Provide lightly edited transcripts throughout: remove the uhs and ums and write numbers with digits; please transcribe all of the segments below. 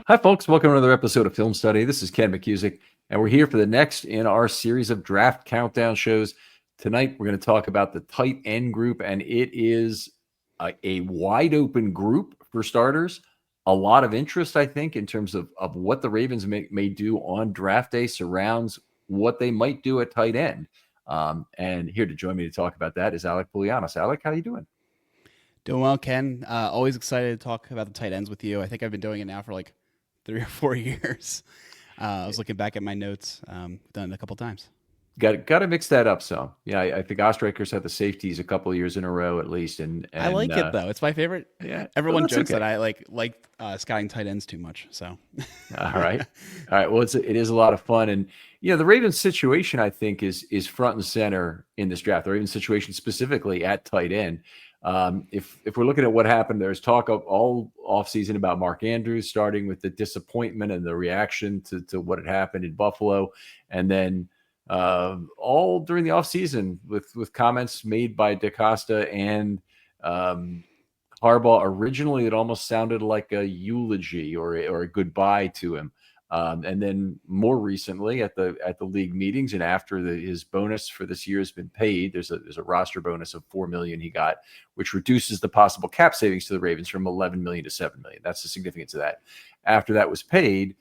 Hi, folks. Welcome to another episode of Film Study. This is Ken McCusick, and we're here for the next in our series of draft countdown shows. Tonight, we're going to talk about the tight end group, and it is a wide open group for starters. A lot of interest, I think, in terms of what the Ravens may do on draft day surrounds what they might do at tight end. And here to join me to talk about that is Alec Pulianas. Alec, how are you doing? Doing well, Ken. Always excited to talk about the tight ends with you. I think I've been doing it now for like 3 or 4 years. I was looking back at my notes. Done it a couple times. Got to mix that up some. Yeah, I think Ostrikers had the safeties a couple of years in a row at least, and I like it though. It's my favorite. yeah, well, Everyone that's jokes okay. that I like scouting tight ends too much. So All right, all right. Well, it is a lot of fun, and the Ravens situation I think is front and center in this draft. The Ravens situation specifically at tight end. If we're looking at what happened, there's talk of all offseason about Mark Andrews, starting with the disappointment and the reaction to what had happened in Buffalo, and then all during the offseason with comments made by DaCosta and Harbaugh. Originally, it almost sounded like a eulogy or a goodbye to him. And then more recently at the league meetings and after his bonus for this year has been paid, there's a roster bonus of $4 million he got, which reduces the possible cap savings to the Ravens from $11 million to $7 million. That's the significance of that. After that was paid,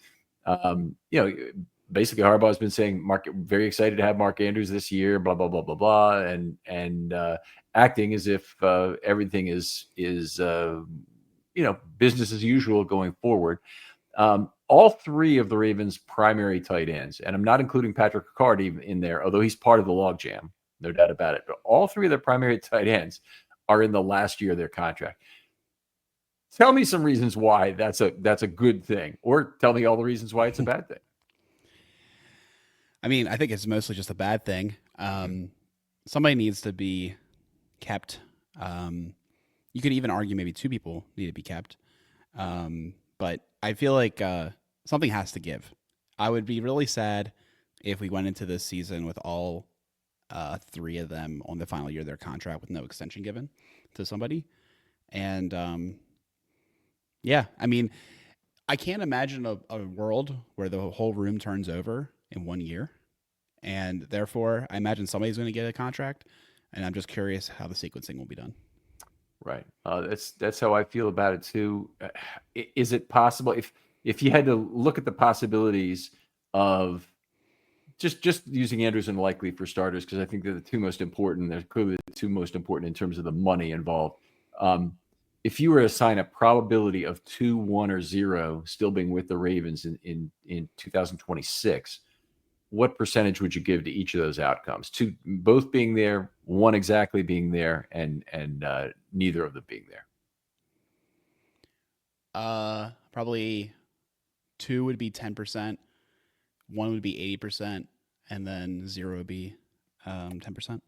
basically Harbaugh has been saying, Mark, very excited to have Mark Andrews this year, blah blah blah blah blah, and acting as if everything is business as usual going forward. All three of the Ravens' primary tight ends, and I'm not including Patrick Ricard even in there, although he's part of the logjam, no doubt about it. But all three of their primary tight ends are in the last year of their contract. Tell me some reasons why that's a good thing, or tell me all the reasons why it's a bad thing. I mean, I think it's mostly just a bad thing. Somebody needs to be kept. You could even argue maybe two people need to be kept. But I feel like something has to give. I would be really sad if we went into this season with all three of them on the final year of their contract with no extension given to somebody. And I mean, I can't imagine a world where the whole room turns over in 1 year. And therefore, I imagine somebody's going to get a contract. And I'm just curious how the sequencing will be done. Right. That's how I feel about it too. Is it possible if you had to look at the possibilities of just using Andrews and Likely for starters, because I think they're the two most important. They're clearly the two most important in terms of the money involved. If you were to assign a probability of 2, 1, or 0 still being with the Ravens in 2026, what percentage would you give to each of those outcomes? Two, both being there, one exactly being there, and neither of them being there. Probably 2 would be 10%, 1 would be 80%, and then 0 would be 10%.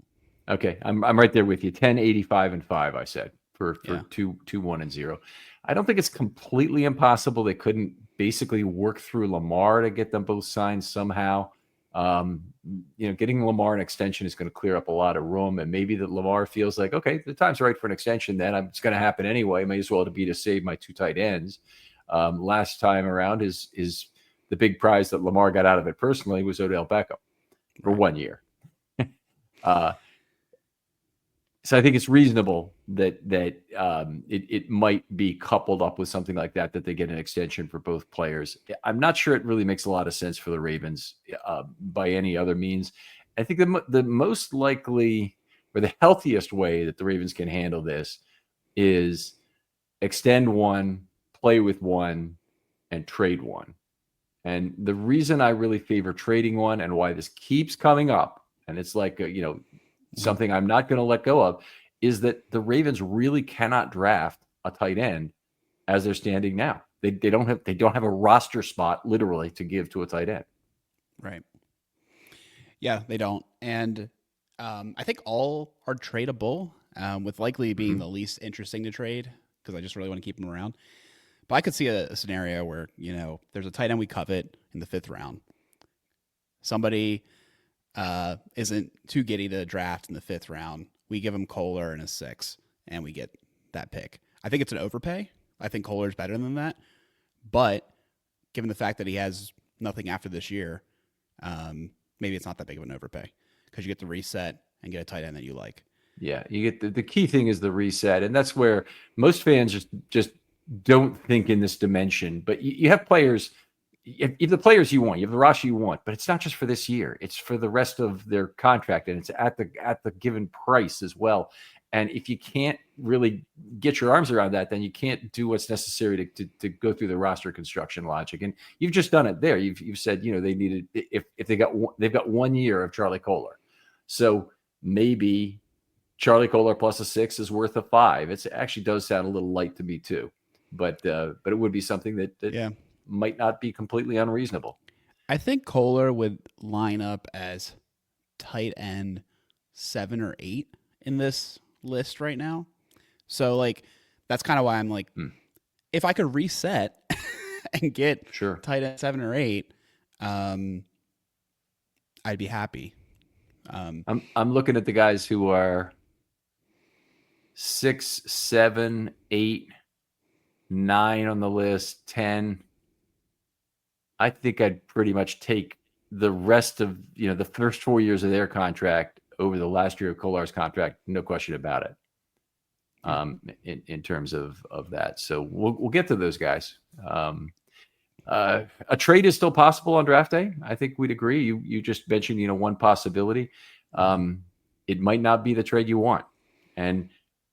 Okay, I'm right there with you. 10, 85, and 5. I said for Yeah. 2, 1, and 0. I don't think it's completely impossible. They couldn't basically work through Lamar to get them both signed somehow. Getting Lamar an extension is going to clear up a lot of room, and maybe that Lamar feels like, okay, the time's right for an extension. Then it's going to happen anyway. May as well to be to save my two tight ends. Last time around is the big prize that Lamar got out of it personally was Odell Beckham for 1 year. So I think it's reasonable that it might be coupled up with something like that they get an extension for both players. I'm not sure it really makes a lot of sense for the Ravens by any other means. I think the most likely or the healthiest way that the Ravens can handle this is extend one, play with one, and trade one. And the reason I really favor trading one and why this keeps coming up, and it's like, something I'm not going to let go of, is that the Ravens really cannot draft a tight end as they're standing now. They don't have a roster spot literally to give to a tight end. Right. Yeah, they don't. And I think all are tradable, with Likely being the least interesting to trade because I just really want to keep him around. But I could see a scenario where, there's a tight end we covet in the 5th round. Somebody isn't too giddy to draft in the 5th round. We give him Kohler in a 6, and we get that pick. I think it's an overpay. I think Kohler's better than that. But given the fact that he has nothing after this year, maybe it's not that big of an overpay because you get to reset and get a tight end that you like. Yeah, you get the key thing is the reset, and that's where most fans just don't think in this dimension. But you have players, you have the players you want, you have the roster you want, but it's not just for this year; it's for the rest of their contract, and it's at the given price as well. And if you can't really get your arms around that, then you can't do what's necessary to go through the roster construction logic. And you've just done it there. You've said they needed if they've got 1 year of Charlie Kohler, so maybe Charlie Kohler plus a 6 is worth a 5. It actually does sound a little light to me too, but it would be something that Yeah. might not be completely unreasonable. I think Kohler would line up as tight end 7 or 8 in this list right now. So like that's kind of why I'm like, if I could reset and get Sure. tight end 7 or 8, I'd be happy. I'm looking at the guys who are 6, 7, 8, 9 on the list, 10. I think I'd pretty much take the rest of the first 4 years of their contract over the last year of Kolar's contract, no question about it. In terms of that, so we'll get to those guys. A trade is still possible on draft day. I think we'd agree. You just mentioned one possibility. It might not be the trade you want, and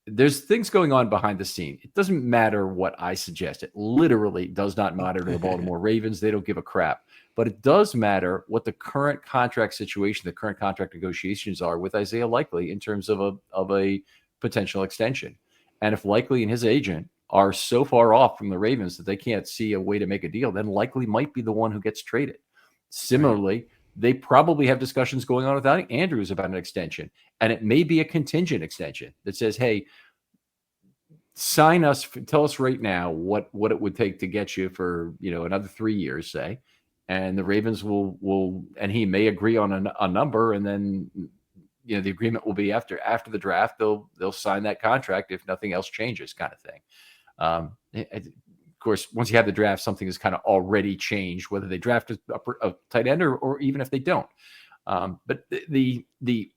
there's things going on behind the scene. It doesn't matter what I suggest. It literally does not matter to the Baltimore Ravens. They don't give a crap. But it does matter what the current contract situation, the current contract negotiations are with Isaiah Likely in terms of a potential extension. And if Likely and his agent are so far off from the Ravens that they can't see a way to make a deal, then Likely might be the one who gets traded. Similarly, they probably have discussions going on with Andrews about an extension. And it may be a contingent extension that says, hey, sign us, tell us right now what it would take to get you for another 3 years, say. And the Ravens will and he may agree on a number, and then the agreement will be after the draft they'll sign that contract if nothing else changes, kind of thing. Of course, once you have the draft, something has kind of already changed, whether they draft a tight end or even if they don't. But the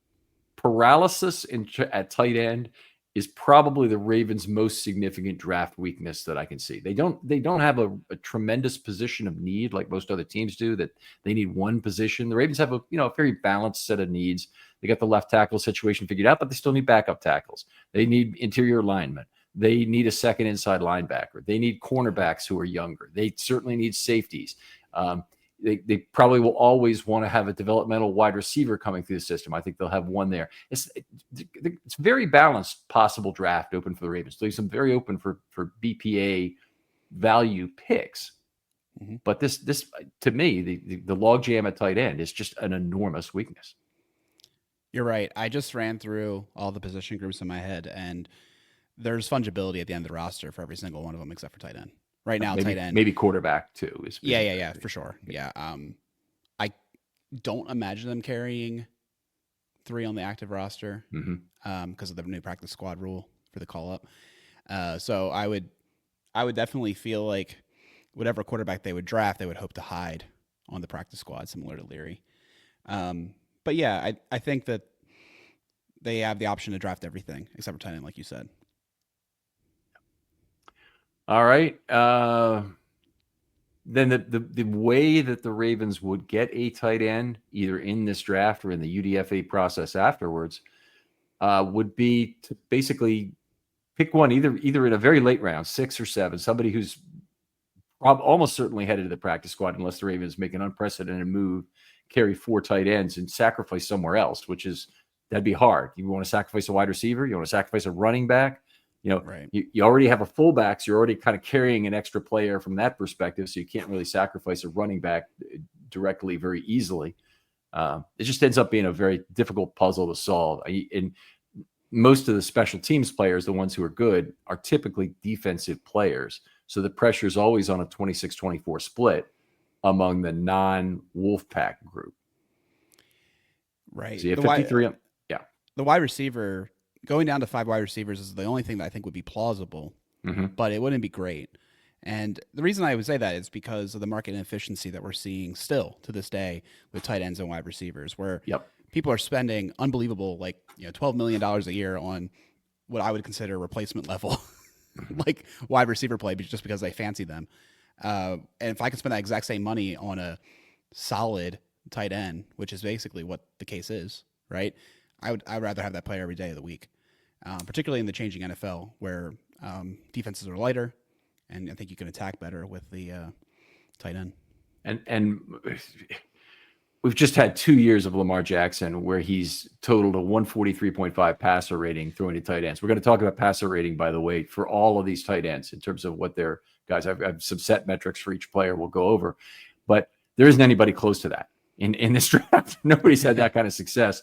paralysis at tight end is probably the Ravens' most significant draft weakness that I can see. They don't have a tremendous position of need like most other teams do, that they need one position. The Ravens have a very balanced set of needs. They got the left tackle situation figured out, but they still need backup tackles. They need interior linemen. They need a second inside linebacker. They need cornerbacks who are younger. They certainly need safeties. They probably will always want to have a developmental wide receiver coming through the system. I think they'll have one there. It's very balanced possible draft open for the Ravens. So some very open for BPA value picks. Mm-hmm. But this to me, the logjam at tight end is just an enormous weakness. You're right. I just ran through all the position groups in my head, and there's fungibility at the end of the roster for every single one of them except for tight end. Right now, tight end. Maybe quarterback too. Yeah, for sure. Yeah. I don't imagine them carrying 3 on the active roster because of the new practice squad rule for the call up. So I would definitely feel like whatever quarterback they would draft, they would hope to hide on the practice squad, similar to Leary. But yeah, I think that they have the option to draft everything except for tight end, like you said. All right. Then the way that the Ravens would get a tight end, either in this draft or in the UDFA process afterwards, would be to basically pick one either in a very late round, 6 or 7, somebody who's almost certainly headed to the practice squad, unless the Ravens make an unprecedented move, carry 4 tight ends and sacrifice somewhere else, that'd be hard. You want to sacrifice a wide receiver, you want to sacrifice a running back. Right. You already have a fullback, so you're already kind of carrying an extra player from that perspective, so you can't really sacrifice a running back directly very easily. It just ends up being a very difficult puzzle to solve. And most of the special teams players, the ones who are good, are typically defensive players. So the pressure is always on a 26-24 split among the non-Wolfpack group. Right. So you have 53. The wide receiver, going down to 5 wide receivers is the only thing that I think would be plausible, but it wouldn't be great. And the reason I would say that is because of the market inefficiency that we're seeing still to this day with tight ends and wide receivers, where Yep. people are spending unbelievable, like, $12 million a year on what I would consider replacement level, like wide receiver play, just because they fancy them. And if I could spend that exact same money on a solid tight end, which is basically what the case is, right? I'd rather have that player every day of the week, particularly in the changing NFL where defenses are lighter, and I think you can attack better with the tight end. And we've just had 2 years of Lamar Jackson where he's totaled a 143.5 passer rating throwing to tight ends. We're going to talk about passer rating, by the way, for all of these tight ends in terms of what their guys. I've some set metrics for each player we'll go over, but there isn't anybody close to that in this draft. Nobody's had that kind of success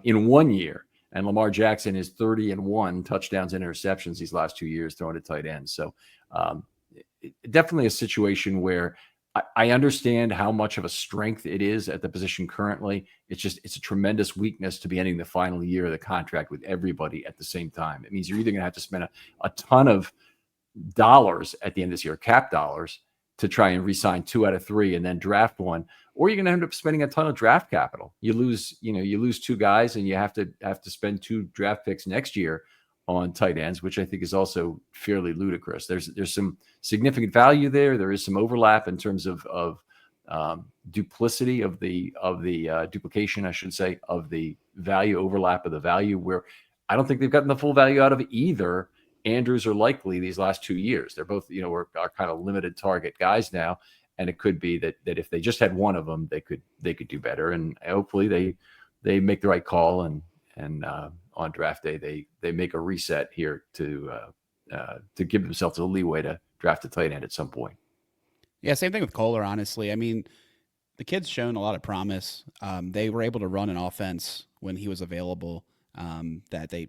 in 1 year. And Lamar Jackson is 30-1 touchdowns and interceptions these last 2 years throwing to tight ends. So definitely a situation where I understand how much of a strength it is at the position currently. It's a tremendous weakness to be ending the final year of the contract with everybody at the same time. It means you're either going to have to spend a ton of dollars at the end of this year, cap dollars, to try and re-sign 2 out of 3 and then draft one, or you're going to end up spending a ton of draft capital. You lose 2 guys and you have to spend 2 draft picks next year on tight ends, which I think is also fairly ludicrous. There's some significant value there. There is some overlap in terms of duplicity of the duplication, I should say, of the value, overlap of the value, where I don't think they've gotten the full value out of either Andrews or Likely these last 2 years. They're both, are kind of limited target guys now. And it could be that if they just had one of them, they could do better. And hopefully they make the right call and on draft day, they make a reset here to give themselves a leeway to draft a tight end at some point. Yeah, same thing with Kohler, honestly. I mean, the kid's shown a lot of promise. They were able to run an offense when he was available that they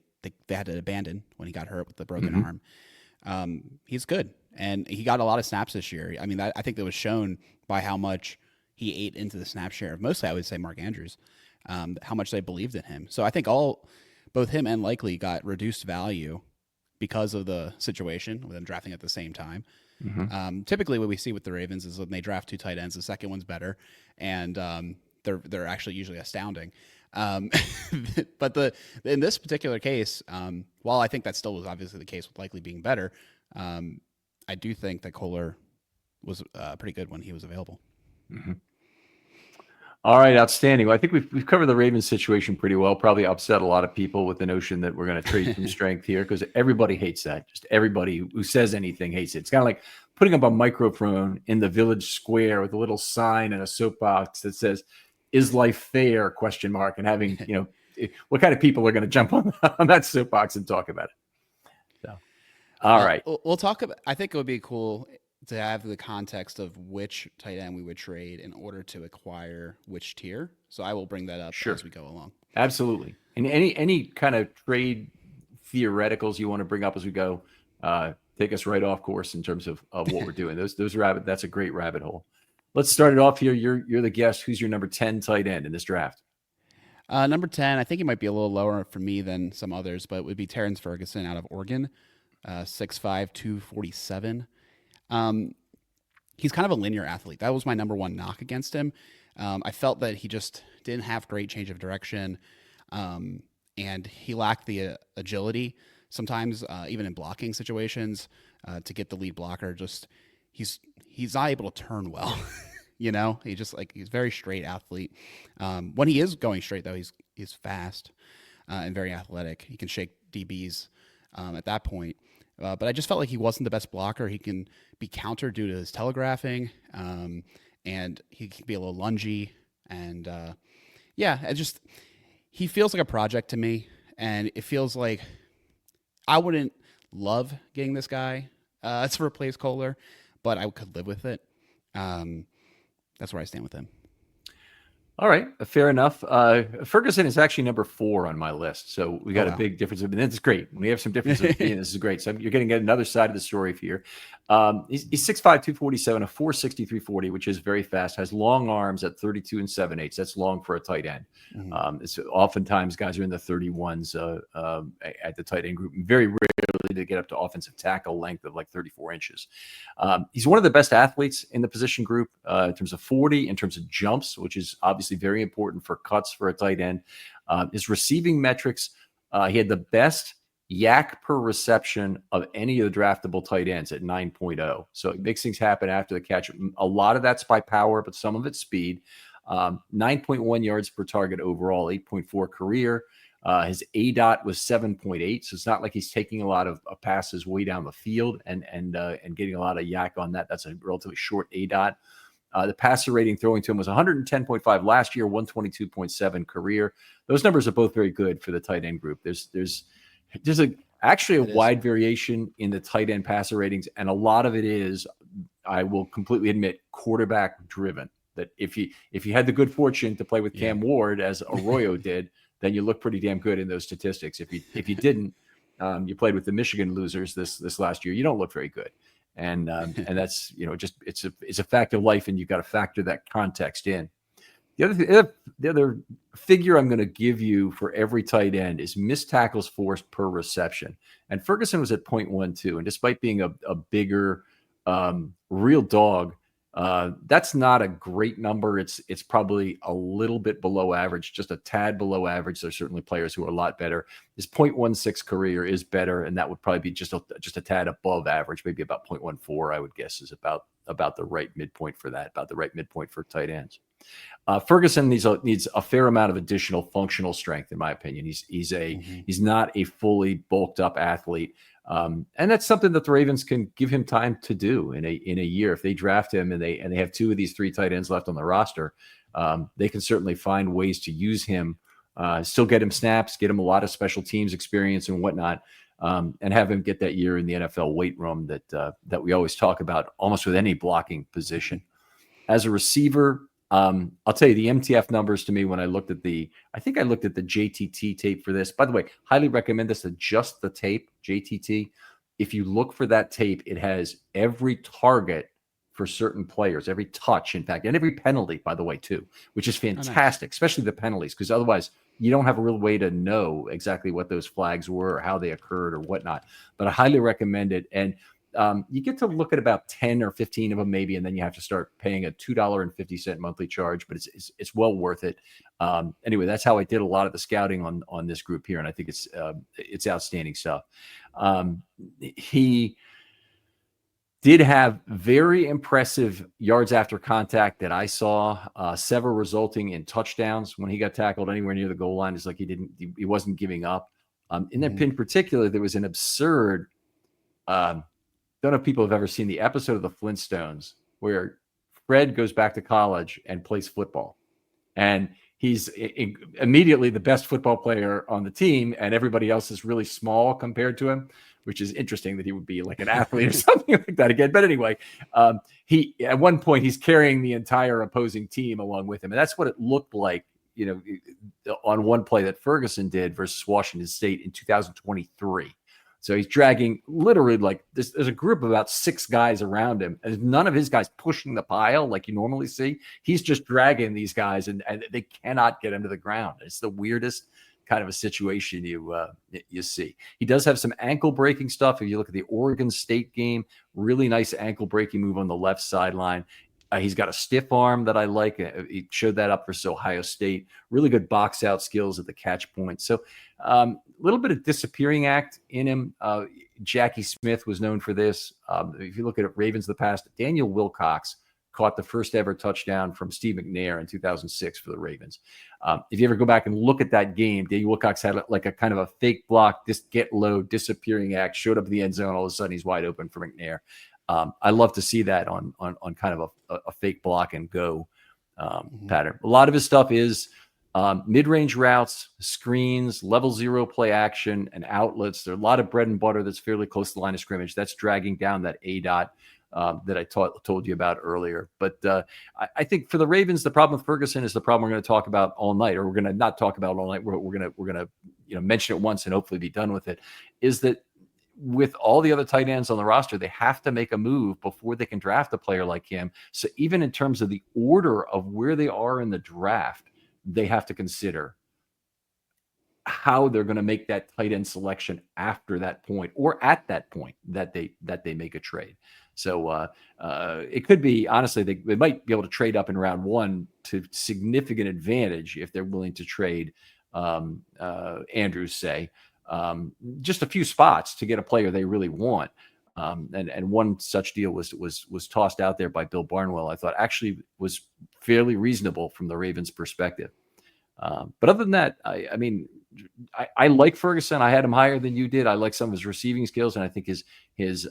had to abandon when he got hurt with the broken arm. He's good, and he got a lot of snaps this year. I mean, I think that was shown by how much he ate into the snap share of mostly, I would say, Mark Andrews, how much they believed in him. So I think both him and Likely got reduced value because of the situation with them drafting at the same time. Typically, what we see with the Ravens is when they draft 2 tight ends, the second one's better, and they're actually usually astounding. But in this particular case, while I think that still was obviously the case with Likely being better, I do think that Kohler was pretty good when he was available. All right, outstanding. Well, I think we've covered the Ravens situation pretty well. Probably upset a lot of people with the notion that we're going to trade from strength here, because everybody hates that. Just everybody who says anything hates it. It's kind of like putting up a microphone in the village square with a little sign and a soapbox that says, "Is life fair?" ? And having, what kind of people are going to jump on that soapbox and talk about it? So, all right. We'll talk about, I think it would be cool to have the context of which tight end we would trade in order to acquire which tier. So I will bring that up as we go along. Absolutely. And any kind of trade theoreticals you want to bring up as we go, take us right off course in terms of what we're doing. That's a great rabbit hole. Let's start it off here. You're the guest. Who's your number 10 tight end in this draft? Number 10, I think he might be a little lower for me than some others, but it would be Terrence Ferguson out of Oregon, 6'5", 247. He's kind of a linear athlete. That was my number 1 knock against him. I felt that he just didn't have great change of direction, and he lacked the agility sometimes, even in blocking situations, to get the lead blocker. Just he's not able to turn well. He's a very straight athlete. When he is going straight, though, he's fast and very athletic. He can shake DBs at that point. But I just felt like he wasn't the best blocker. He can be countered due to his telegraphing, and he can be a little lungy. And he feels like a project to me. And it feels like I wouldn't love getting this guy to replace Kohler, but I could live with it. That's where I stand with him. All right, fair enough. Ferguson is actually number 4 on my list, so we got a big difference. And that's great. We have some differences. This is great. So you're getting another side of the story here. He's 6'5", 247, a 4.60, 340, which is very fast, has long arms at 32 and 7/8. That's long for a tight end. It's oftentimes guys are in the 31s at the tight end group. Very rarely to get up to offensive tackle length of like 34 inches. He's one of the best athletes in the position group in terms of 40, in terms of jumps, which is obviously very important for cuts for a tight end. His receiving metrics, he had the best yak per reception of any of the draftable tight ends at 9.0. So it makes things happen after the catch. A lot of that's by power, but some of it's speed. 9.1 yards per target overall, 8.4 career. His ADOT was 7.8. So it's not like he's taking a lot of passes way down the field and getting a lot of yak on that. That's a relatively short ADOT. The passer rating throwing to him was 110.5 last year, 122.7 career. Those numbers are both very good for the tight end group. There's actually a wide variation in the tight end passer ratings, and a lot of it is, I will completely admit, quarterback driven. That if you had the good fortune to play with Cam Ward as Arroyo did, then you look pretty damn good in those statistics. If you didn't, you played with the Michigan losers this last year, you don't look very good. And that's, just it's a fact of life, and you've got to factor that context in. The other figure I'm going to give you for every tight end is missed tackles forced per reception. And Ferguson was at 0.12. And despite being a bigger real dog, that's not a great number. It's probably a little bit below average, just a tad below average. There's certainly players who are a lot better. His 0.16 career is better, and that would probably be just a tad above average, maybe about 0.14, I would guess, is about the right midpoint for that, about the right midpoint for tight ends. Ferguson needs a fair amount of additional functional strength, in my opinion. He's not a fully bulked up athlete, and that's something that the Ravens can give him time to do in a year. If they draft him and they have two of these three tight ends left on the roster, they can certainly find ways to use him, still get him snaps, get him a lot of special teams experience and whatnot, and have him get that year in the NFL weight room that we always talk about almost with any blocking position. As a receiver, I'll tell you the MTF numbers to me when I looked at the JTT tape for this. By the way, highly recommend this to just the tape, JTT. If you look for that tape, it has every target for certain players, every touch, in fact, and every penalty, by the way, too, which is fantastic, nice. Especially the penalties, because otherwise you don't have a real way to know exactly what those flags were or how they occurred or whatnot. But I highly recommend it. And you get to look at about 10 or 15 of them maybe, and then you have to start paying a $2.50 monthly charge, but it's well worth it. Anyway, that's how I did a lot of the scouting on this group here, and I think it's outstanding stuff. He did have very impressive yards after contact that I saw, several resulting in touchdowns when he got tackled anywhere near the goal line. It's like he wasn't giving up. In that in particular, there was an absurd don't know if people have ever seen the episode of the Flintstones where Fred goes back to college and plays football. And he's immediately the best football player on the team, and everybody else is really small compared to him, which is interesting that he would be like an athlete or something like that again. But anyway, he at one point he's carrying the entire opposing team along with him. And that's what it looked like, on one play that Ferguson did versus Washington State in 2023. So he's dragging literally like there's a group of about 6 guys around him, and none of his guys pushing the pile like you normally see. He's just dragging these guys, and they cannot get him to the ground. It's the weirdest kind of a situation you see. He does have some ankle breaking stuff. If you look at the Oregon State game, really nice ankle breaking move on the left sideline. He's got a stiff arm that I like. He showed that up versus Ohio State. Really good box out skills at the catch point. So a little bit of disappearing act in him. Jackie Smith was known for this. If you look at Ravens of the past, Daniel Wilcox caught the first ever touchdown from Steve McNair in 2006 for the Ravens. If you ever go back and look at that game, Daniel Wilcox had like a kind of a fake block, get low, disappearing act, showed up in the end zone. All of a sudden he's wide open for McNair. I love to see that on kind of a fake block and go pattern. A lot of his stuff is mid-range routes, screens, level 0 play action, and outlets. There's a lot of bread and butter that's fairly close to the line of scrimmage. That's dragging down that ADOT that I told you about earlier. But I think for the Ravens, the problem with Ferguson is the problem we're going to talk about all night, or we're going to not talk about all night. We're going to mention it once and hopefully be done with it. Is that with all the other tight ends on the roster, they have to make a move before they can draft a player like him. So even in terms of the order of where they are in the draft, they have to consider how they're going to make that tight end selection after that point, or at that point that they make a trade. So it could be, honestly, they might be able to trade up in round one to significant advantage if they're willing to trade Andrews, say, just a few spots to get a player they really want. And one such deal was tossed out there by Bill Barnwell. I thought actually was fairly reasonable from the Ravens' perspective. But other than that, I mean, I like Ferguson. I had him higher than you did. I like some of his receiving skills, and I think his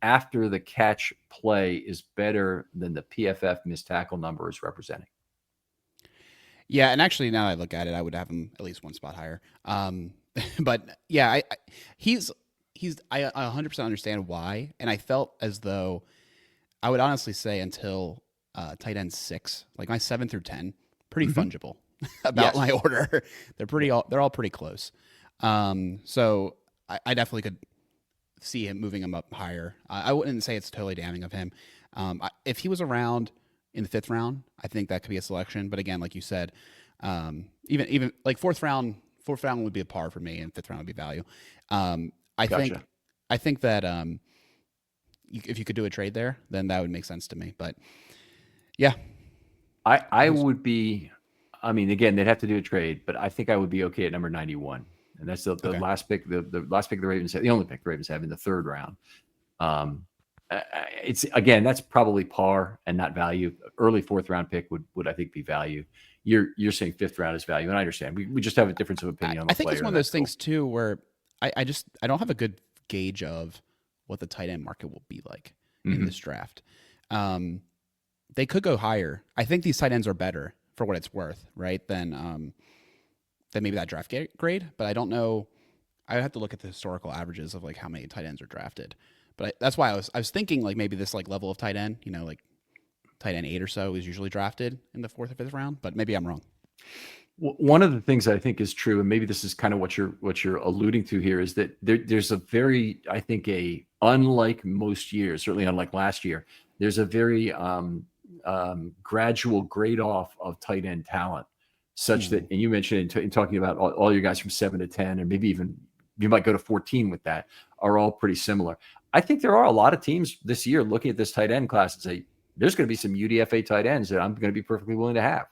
after the catch play is better than the PFF missed tackle number is representing. Yeah, and actually, now that I look at it, I would have him at least one spot higher. But yeah, he's I 100% understand why, and I felt as though I would honestly say until tight end 6, like my 7 through 10, pretty fungible about my order. They're all pretty close. So I definitely could see him moving him up higher. I wouldn't say it's totally damning of him. If he was around in the 5th round, I think that could be a selection. But again, like you said, even like fourth round would be a par for me, and 5th round would be value. I think that if you could do a trade there, then that would make sense to me. But yeah, I would be. I mean, again, they'd have to do a trade, but I think I would be okay at number 91, and that's the last pick. The last pick the Ravens have, the only pick the Ravens have in the 3rd round. It's again, that's probably par and not value. Early 4th round pick would I think be value. You're saying 5th round is value, and I understand. We just have a difference of opinion on the I think player, it's one of those things too where I don't have a good gauge of what the tight end market will be like in this draft. They could go higher. I think these tight ends are better for what it's worth, right? Than maybe that draft grade, but I don't know. I would have to look at the historical averages of like how many tight ends are drafted. But that's why I was thinking like maybe this like level of tight end, like tight end 8 or so is usually drafted in the 4th or 5th round, but maybe I'm wrong. One of the things I think is true, and maybe this is kind of what you're alluding to here, is that there's a very, I think, unlike most years, certainly unlike last year, there's a very gradual grade off of tight end talent, such that, and you mentioned in talking about all your guys from 7 to 10, and maybe even you might go to 14 with that, are all pretty similar. I think there are a lot of teams this year looking at this tight end class and say, there's going to be some UDFA tight ends that I'm going to be perfectly willing to have.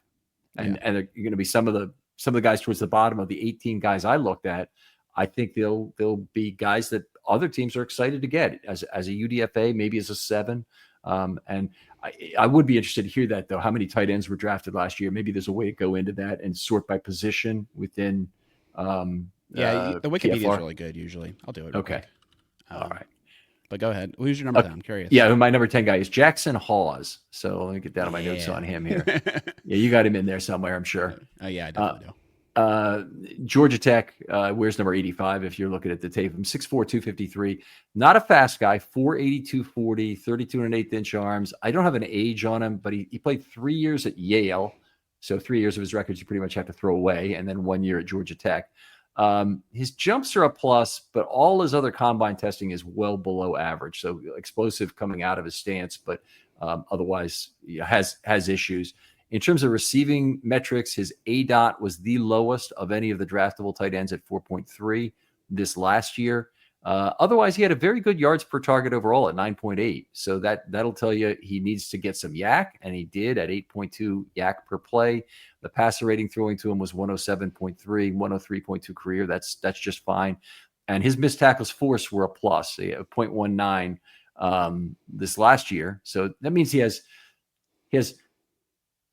And they're going to be some of the guys towards the bottom of the 18 guys I looked at. I think they'll be guys that other teams are excited to get as a UDFA, maybe as a 7. And I would be interested to hear that, though, how many tight ends were drafted last year. Maybe there's a way to go into that and sort by position within. The Wikipedia is really good usually. I'll do it. Okay. All right. But go ahead. Who's your number 10? I'm curious. Yeah, my number 10 guy is Jackson Hawes. So let me get down on my notes on him here. Yeah, you got him in there somewhere, I'm sure. Oh, yeah, I definitely do. Georgia Tech, wears number 85 if you're looking at the tape. I'm 6'4", 253. Not a fast guy, 4'80", 240, 32 1/8 inch arms. I don't have an age on him, but he played 3 years at Yale. So 3 years of his records you pretty much have to throw away, and then 1 year at Georgia Tech. His jumps are a plus, but all his other combine testing is well below average. So explosive coming out of his stance, but otherwise has issues. In terms of receiving metrics, his ADOT was the lowest of any of the draftable tight ends at 4.3 this last year. Otherwise, he had a very good yards per target overall at 9.8. So that'll tell you he needs to get some yak, and he did at 8.2 yak per play. The passer rating throwing to him was 107.3, 103.2 career. That's just fine. And his missed tackles force were a plus, 0.19 this last year. So that means he has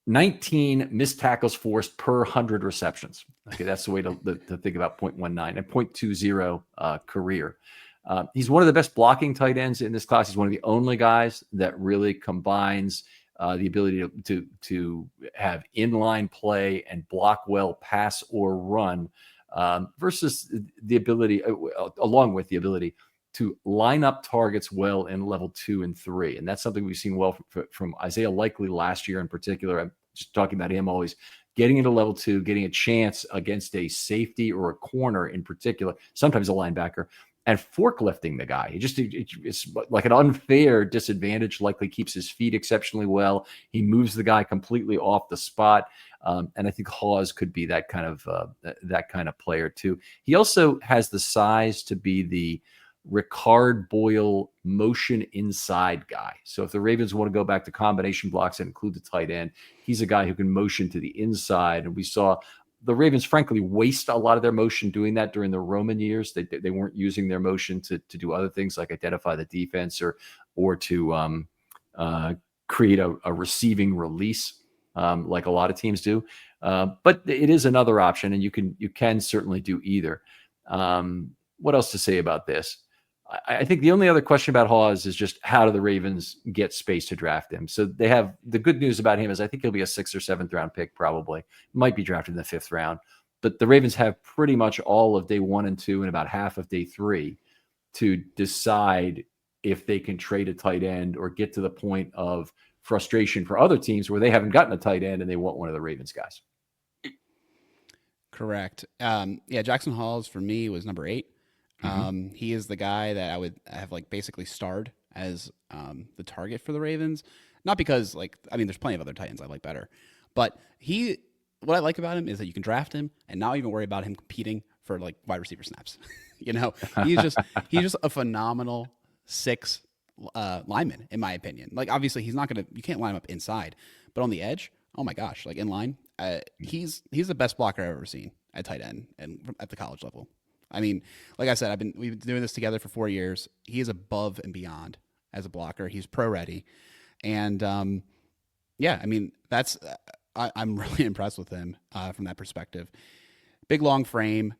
19 missed tackles forced per 100 receptions. Okay, that's the way to think about 0.19 and 0.20 career. He's one of the best blocking tight ends in this class. He's one of the only guys that really combines the ability to have inline play and block well, pass or run, versus the ability, along with the ability to line up targets well in level 2 and 3. And that's something we've seen well from Isaiah Likely last year in particular. I'm just talking about him always getting into level 2, getting a chance against a safety or a corner in particular, sometimes a linebacker, and forklifting the guy. It's like an unfair disadvantage. Likely keeps his feet exceptionally well. He moves the guy completely off the spot. And I think Hawes could be that kind of player too. He also has the size to be the Ricard Boyle motion inside guy. So if the Ravens want to go back to combination blocks and include the tight end, he's a guy who can motion to the inside. And we saw the Ravens, frankly, waste a lot of their motion doing that during the Roman years. They weren't using their motion to do other things like identify the defense or to create a receiving release like a lot of teams do. But it is another option, and you can certainly do either. What else to say about this? I think the only other question about Hawes is just how do the Ravens get space to draft him? So they have the good news about him is I think he'll be a 6th or 7th round pick, probably might be drafted in the 5th round, but the Ravens have pretty much all of day 1 and 2 and about half of day 3 to decide if they can trade a tight end or get to the point of frustration for other teams where they haven't gotten a tight end and they want one of the Ravens guys. Correct. Jackson Hawes for me was number 8. He is the guy that I would have like basically starred as the target for the Ravens. Not because there's plenty of other tight ends I like better, but what I like about him is that you can draft him and not even worry about him competing for like wide receiver snaps. He's just a phenomenal 6 lineman in my opinion. Like obviously you can't line him up inside, but on the edge, oh my gosh, like in line, he's the best blocker I've ever seen at tight end and at the college level. I mean, like I said, we've been doing this together for 4 years. He is above and beyond as a blocker. He's pro ready, and I'm really impressed with him from that perspective. Big long frame,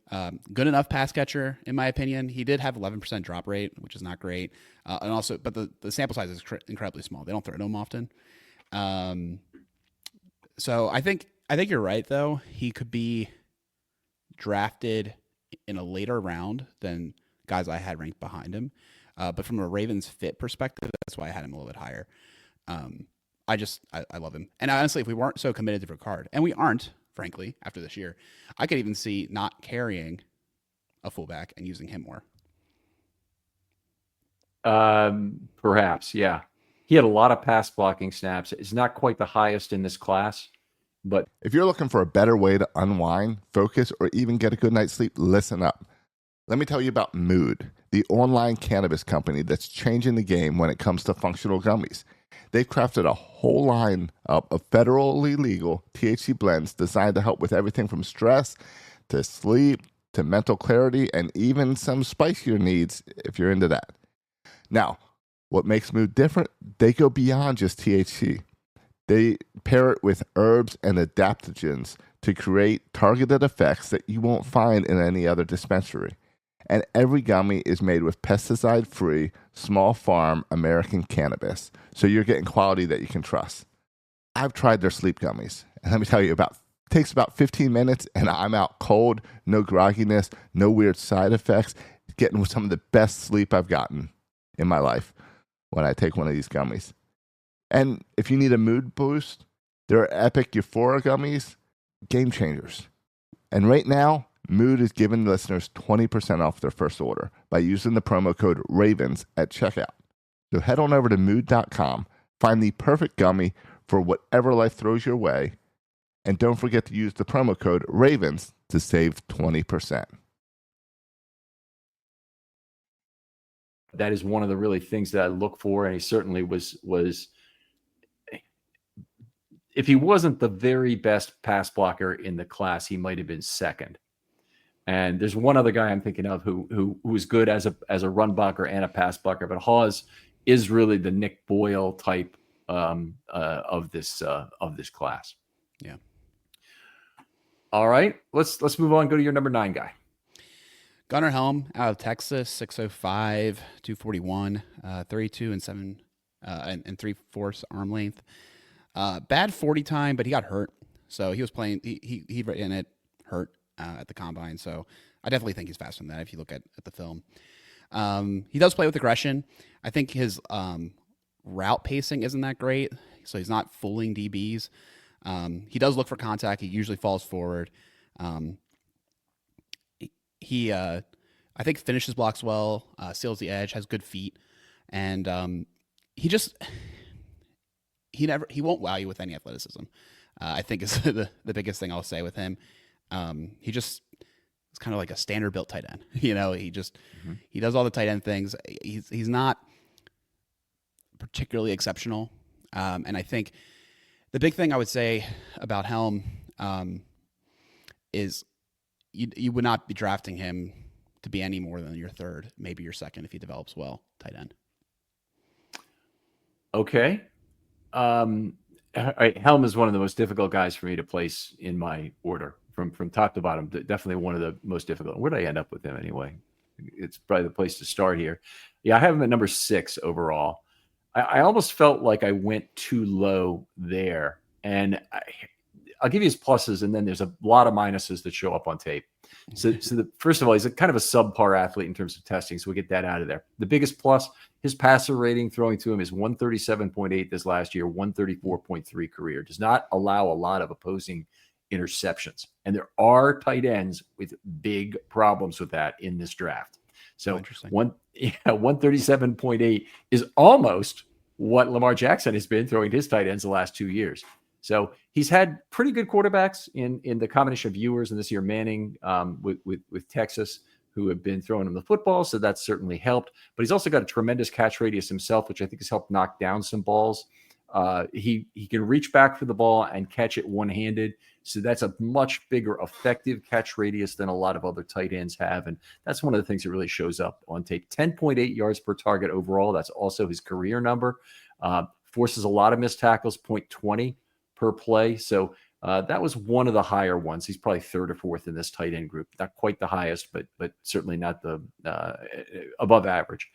good enough pass catcher in my opinion. He did have 11% drop rate, which is not great, and also, but the sample size is incredibly small. They don't throw to him often, so I think you're right though. He could be drafted in a later round than guys I had ranked behind him. But from a Ravens fit perspective, that's why I had him a little bit higher. I love him. And honestly, if we weren't so committed to Ricard, and we aren't, frankly, after this year, I could even see not carrying a fullback and using him more. Perhaps, yeah. He had a lot of pass blocking snaps. It's not quite the highest in this class. But if you're looking for a better way to unwind, focus, or even get a good night's sleep, listen up. Let me tell you about Mood, the online cannabis company that's changing the game when it comes to functional gummies. They've crafted a whole line of federally legal THC blends designed to help with everything from stress to sleep to mental clarity and even some spicier needs if you're into that. Now, what makes Mood different? They go beyond just THC. They pair it with herbs and adaptogens to create targeted effects that you won't find in any other dispensary. And every gummy is made with pesticide-free, small farm American cannabis, so you're getting quality that you can trust. I've tried their sleep gummies, and let me tell you, it takes about 15 minutes, and I'm out cold, no grogginess, no weird side effects, getting some of the best sleep I've gotten in my life when I take one of these gummies. And if you need a mood boost, there are Epic Euphoria gummies, game changers. And right now, Mood is giving listeners 20% off their first order by using the promo code RAVENS at checkout. So head on over to mood.com, find the perfect gummy for whatever life throws your way, and don't forget to use the promo code RAVENS to save 20%. That is one of the really things that I look for, and he certainly was if he wasn't the very best pass blocker in the class, he might have been second. And there's one other guy I'm thinking of who is good as a run blocker and a pass blocker, but Hawes is really the Nick Boyle type of this class. Yeah. All right, let's move on. Go to your number 9 guy. Gunnar Helm out of Texas, 6'5", 241, 32 and 7 and 3/4 arm length. Bad 40 time, but he got hurt, so he was playing. He ran it hurt at the combine. So I definitely think he's faster than that if you look at the film. He does play with aggression. I think his route pacing isn't that great, so he's not fooling DBs. He does look for contact. He usually falls forward. I I think finishes blocks well, seals the edge, has good feet, and he won't wow you with any athleticism. I think is the biggest thing I'll say with him. He just is kind of like a standard built tight end. He does all the tight end things. He's not particularly exceptional. And I think the big thing I would say about Helm is you would not be drafting him to be any more than your third, maybe your second if he develops well, tight end. Okay. Helm is one of the most difficult guys for me to place in my order from top to bottom. Definitely one of the most difficult. Where did I end up with him anyway? It's probably the place to start here. Yeah, I have him at number 6 overall. I almost felt like I went too low there. And I'll give you his pluses, and then there's a lot of minuses that show up on tape. So first of all, he's a kind of a subpar athlete in terms of testing, so we get that out of there. The biggest plus, his passer rating throwing to him is 137.8 this last year, 134.3 career. Does not allow a lot of opposing interceptions. And there are tight ends with big problems with that in this draft. So 137.8 is almost what Lamar Jackson has been throwing his tight ends the last 2 years. So he's had pretty good quarterbacks in the combination of viewers, and this year Manning with Texas, who have been throwing him the football. So that's certainly helped. But he's also got a tremendous catch radius himself, which I think has helped knock down some balls. He can reach back for the ball and catch it one-handed. So that's a much bigger effective catch radius than a lot of other tight ends have. And that's one of the things that really shows up on tape. 10.8 yards per target overall. That's also his career number. Forces a lot of missed tackles, 0.20 per play. So that was one of the higher ones. He's probably 3rd or 4th in this tight end group. Not quite the highest, but certainly not the above average.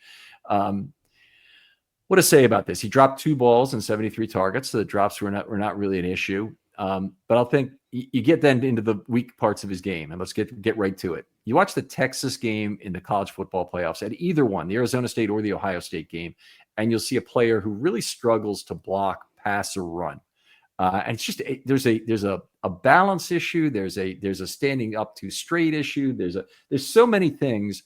What to say about this? He dropped 2 balls and 73 targets, so the drops were not really an issue. But I'll think you get then into the weak parts of his game, and let's get right to it. You watch the Texas game in the college football playoffs, at either one, the Arizona State or the Ohio State game, and you'll see a player who really struggles to block, pass, or run. And it's just there's a balance issue. There's a standing up too straight issue. There's so many things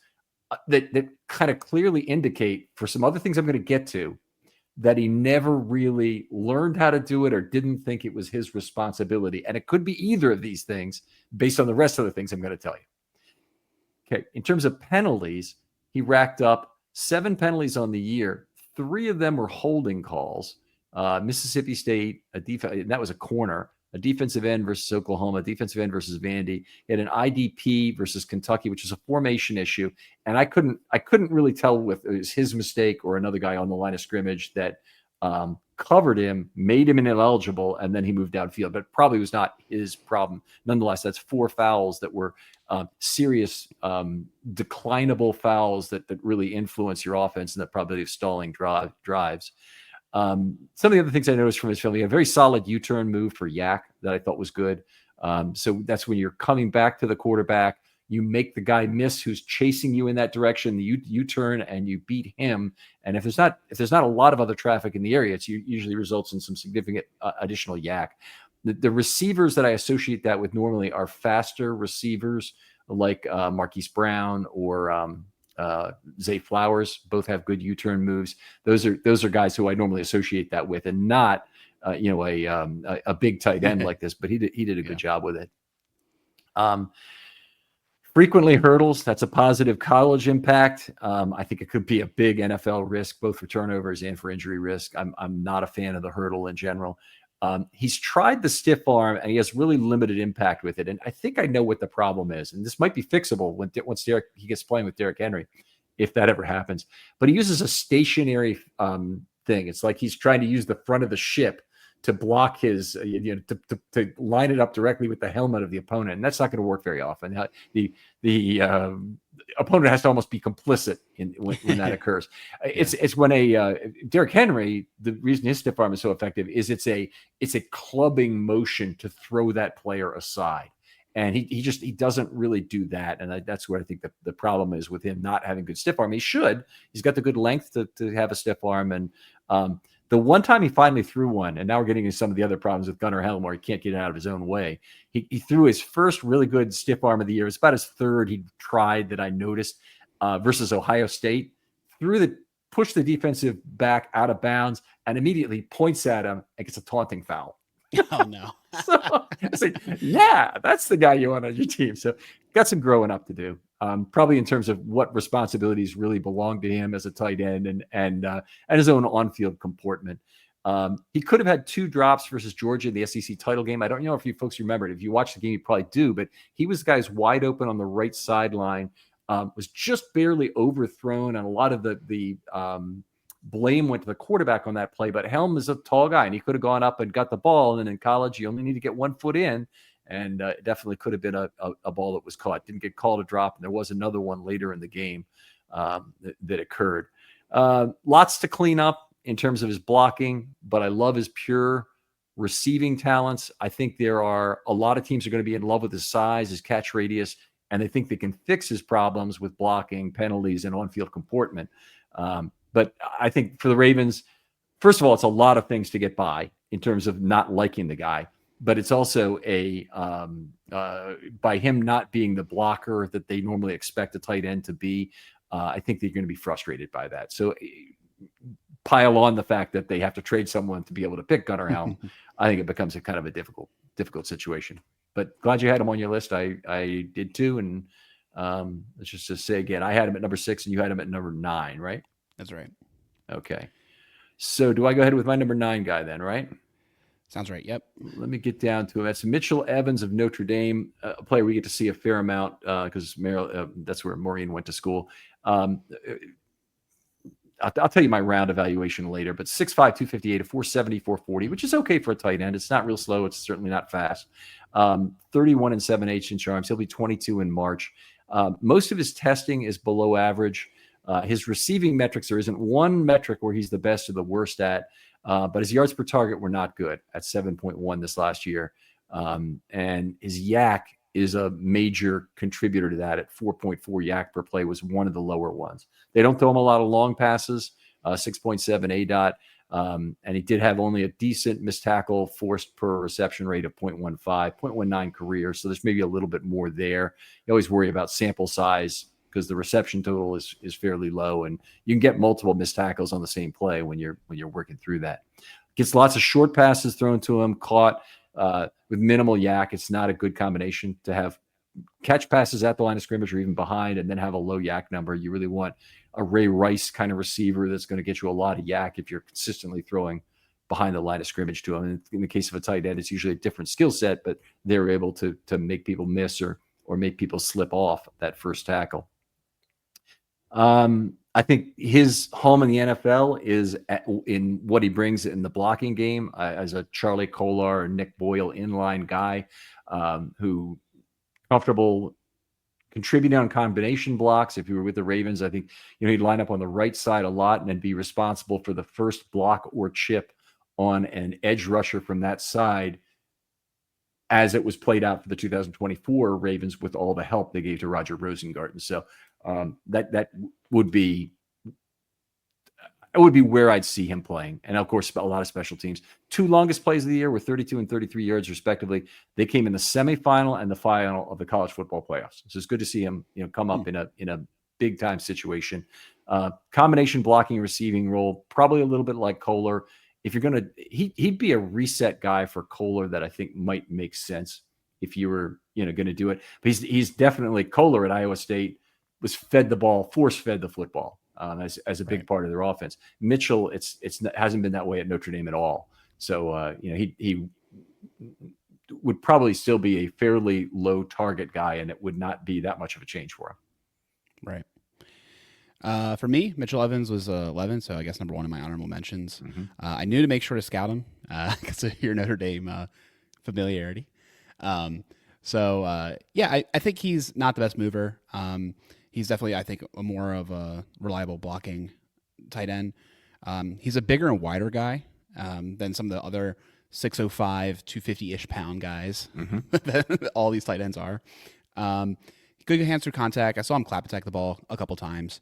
that kind of clearly indicate, for some other things I'm going to get to, that he never really learned how to do it or didn't think it was his responsibility. And it could be either of these things based on the rest of the things I'm going to tell you. Okay, in terms of penalties, he racked up 7 penalties on the year. 3 of them were holding calls. Mississippi State, that was a corner, a defensive end versus Oklahoma, defensive end versus Vandy. He had an IDP versus Kentucky, which is a formation issue. And I couldn't really tell if it was his mistake or another guy on the line of scrimmage that covered him, made him ineligible, and then he moved downfield. But probably was not his problem. Nonetheless, that's 4 fouls that were serious, declinable fouls that really influence your offense and the probability of stalling drives. Some of the other things I noticed from his film, he had a very solid U-turn move for Yak that I thought was good. So that's when you're coming back to the quarterback, you make the guy miss who's chasing you in that direction, you U-turn and you beat him. And if there's not a lot of other traffic in the area, it usually results in some significant additional Yak. The receivers that I associate that with normally are faster receivers like Marquise Brown or Zay Flowers. Both have good U-turn moves. Those are guys who I normally associate that with, and not a big tight end like this. But he did a good job with it. Frequently hurdles. That's a positive college impact. I think it could be a big NFL risk, both for turnovers and for injury risk. I'm not a fan of the hurdle in general. He's tried the stiff arm, and he has really limited impact with it. And I think I know what the problem is. And this might be fixable once he gets playing with Derrick Henry, if that ever happens. But he uses a stationary thing. It's like he's trying to use the front of the ship to block his, to line it up directly with the helmet of the opponent. And that's not going to work very often. The opponent has to almost be complicit when that occurs. It's when Derrick Henry, the reason his stiff arm is so effective is it's a clubbing motion to throw that player aside. And he doesn't really do that. And that's where I think the problem is with him not having good stiff arm. He's got the good length to have a stiff arm. And the one time he finally threw one, and now we're getting into some of the other problems with Gunnar Helm where he can't get it out of his own way. He threw his first really good stiff arm of the year. It's about his 3rd he tried that I noticed. versus Ohio State, pushed the defensive back out of bounds and immediately points at him and gets a taunting foul. Oh no. So it's like, yeah, that's the guy you want on your team. So got some growing up to do. Probably in terms of what responsibilities really belong to him as a tight end and his own on-field comportment. He could have had 2 drops versus Georgia in the SEC title game. I don't know if you folks remember it. If you watch the game, you probably do, but he was the guy's wide open on the right sideline, was just barely overthrown, and a lot of the blame went to the quarterback on that play. But Helm is a tall guy, and he could have gone up and got the ball. And in college, you only need to get 1 foot in, and it definitely could have been a ball that was caught. Didn't get called a drop, and there was another one later in the game that occurred. Lots to clean up in terms of his blocking, but I love his pure receiving talents. I think there are a lot of teams are going to be in love with his size, his catch radius, and they think they can fix his problems with blocking, penalties, and on-field comportment. But I think for the Ravens, first of all, it's a lot of things to get by in terms of not liking the guy, but it's also by him not being the blocker that they normally expect a tight end to be. I think they're going to be frustrated by that. So pile on the fact that they have to trade someone to be able to pick Gunnar Helm. I think it becomes a kind of a difficult situation. But glad you had him on your list. I did too. And let's just say again, I had him at number 6 and you had him at number 9, right? That's right. Okay. So do I go ahead with my number 9 guy then, right? Sounds right. Yep. Let me get down to him. That's Mitchell Evans of Notre Dame, a player we get to see a fair amount because that's where Maureen went to school. I'll tell you my round evaluation later, but 6'5", 258, a 470, 440, which is okay for a tight end. It's not real slow. It's certainly not fast. 31 and 7/8 inch arms. He'll be 22 in March. Most of his testing is below average. His receiving metrics, there isn't one metric where he's the best or the worst at, but his yards per target were not good at 7.1 this last year. And his yak is a major contributor to that at 4.4 yak per play, was one of the lower ones. They don't throw him a lot of long passes, 6.7 ADOT. And he did have only a decent missed tackle forced per reception rate of 0.15, 0.19 career. So there's maybe a little bit more there. You always worry about sample size because the reception total is fairly low, and you can get multiple missed tackles on the same play when you're working through that. Gets lots of short passes thrown to him, caught with minimal yak. It's not a good combination to have catch passes at the line of scrimmage or even behind and then have a low yak number. You really want a Ray Rice kind of receiver that's going to get you a lot of yak if you're consistently throwing behind the line of scrimmage to him. And in the case of a tight end, it's usually a different skill set, but they're able to make people miss or make people slip off that first tackle. I think his home in the NFL is in what he brings in the blocking game as a Charlie Kolar or Nick Boyle inline guy who comfortable contributing on combination blocks. If you were with the Ravens, I think he'd line up on the right side a lot and then be responsible for the first block or chip on an edge rusher from that side as it was played out for the 2024 Ravens with all the help they gave to Roger Rosengarten. So that would be where I'd see him playing. And of course, a lot of special teams. 2 longest plays of the year were 32 and 33 yards respectively. They came in the semifinal and the final of the college football playoffs. So it's good to see him, come up in a big time situation. Combination blocking and receiving role, probably a little bit like Kolar. If you're going to, he'd be a reset guy for Kolar that I think might make sense if you were, going to do it. But he's definitely, Kolar at Iowa State was fed the ball, force-fed the football as a big part of their offense. Mitchell, it's hasn't been that way at Notre Dame at all. So he would probably still be a fairly low target guy, and it would not be that much of a change for him. Right. For me, Mitchell Evans was 11, so I guess number 1 in my honorable mentions. Mm-hmm. I knew to make sure to scout him because of your Notre Dame familiarity. I think he's not the best mover. He's definitely, I think, more of a reliable blocking tight end. He's a bigger and wider guy than some of the other 6'05", 250-ish pound guys that all these tight ends are. Good hands through contact. I saw him attack the ball a couple times.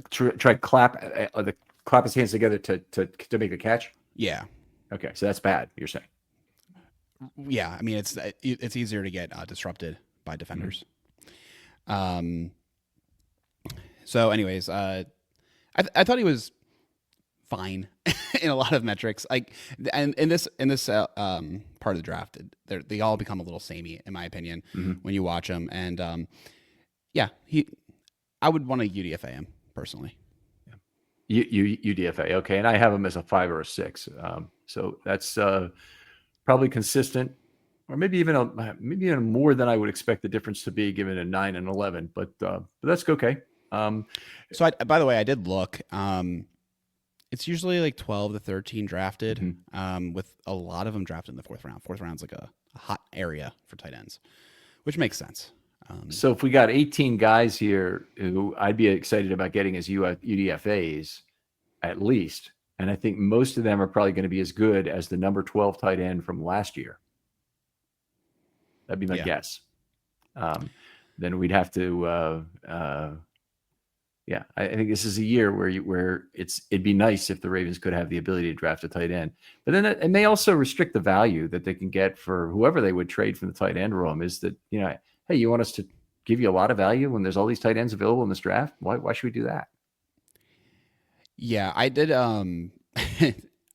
Try clap his hands together to make the catch. Yeah. Okay, so that's bad. You're saying? Yeah, I mean it's easier to get disrupted by defenders. So, anyways, I thought he was fine in a lot of metrics. Like, and in this part of the draft, they all become a little samey, in my opinion, when you watch them. And yeah, I would want to UDFA him personally. UDFA, okay, and I have him as a 5 or a 6. So that's probably consistent, or maybe even more than I would expect the difference to be, given a 9 and 11. But that's okay. So, by the way, I did look. It's usually like 12 to 13 drafted, with a lot of them drafted in the 4th round. 4th round's like a hot area for tight ends, which makes sense. So if we got 18 guys here who I'd be excited about getting as UDFAs, at least, and I think most of them are probably going to be as good as the number 12 tight end from last year. That'd be my guess. Then we'd have to, I think this is a year where it'd be nice if the Ravens could have the ability to draft a tight end. But then it may also restrict the value that they can get for whoever they would trade from the tight end room. Is that, hey, you want us to give you a lot of value when there's all these tight ends available in this draft? Why should we do that? Yeah, I did.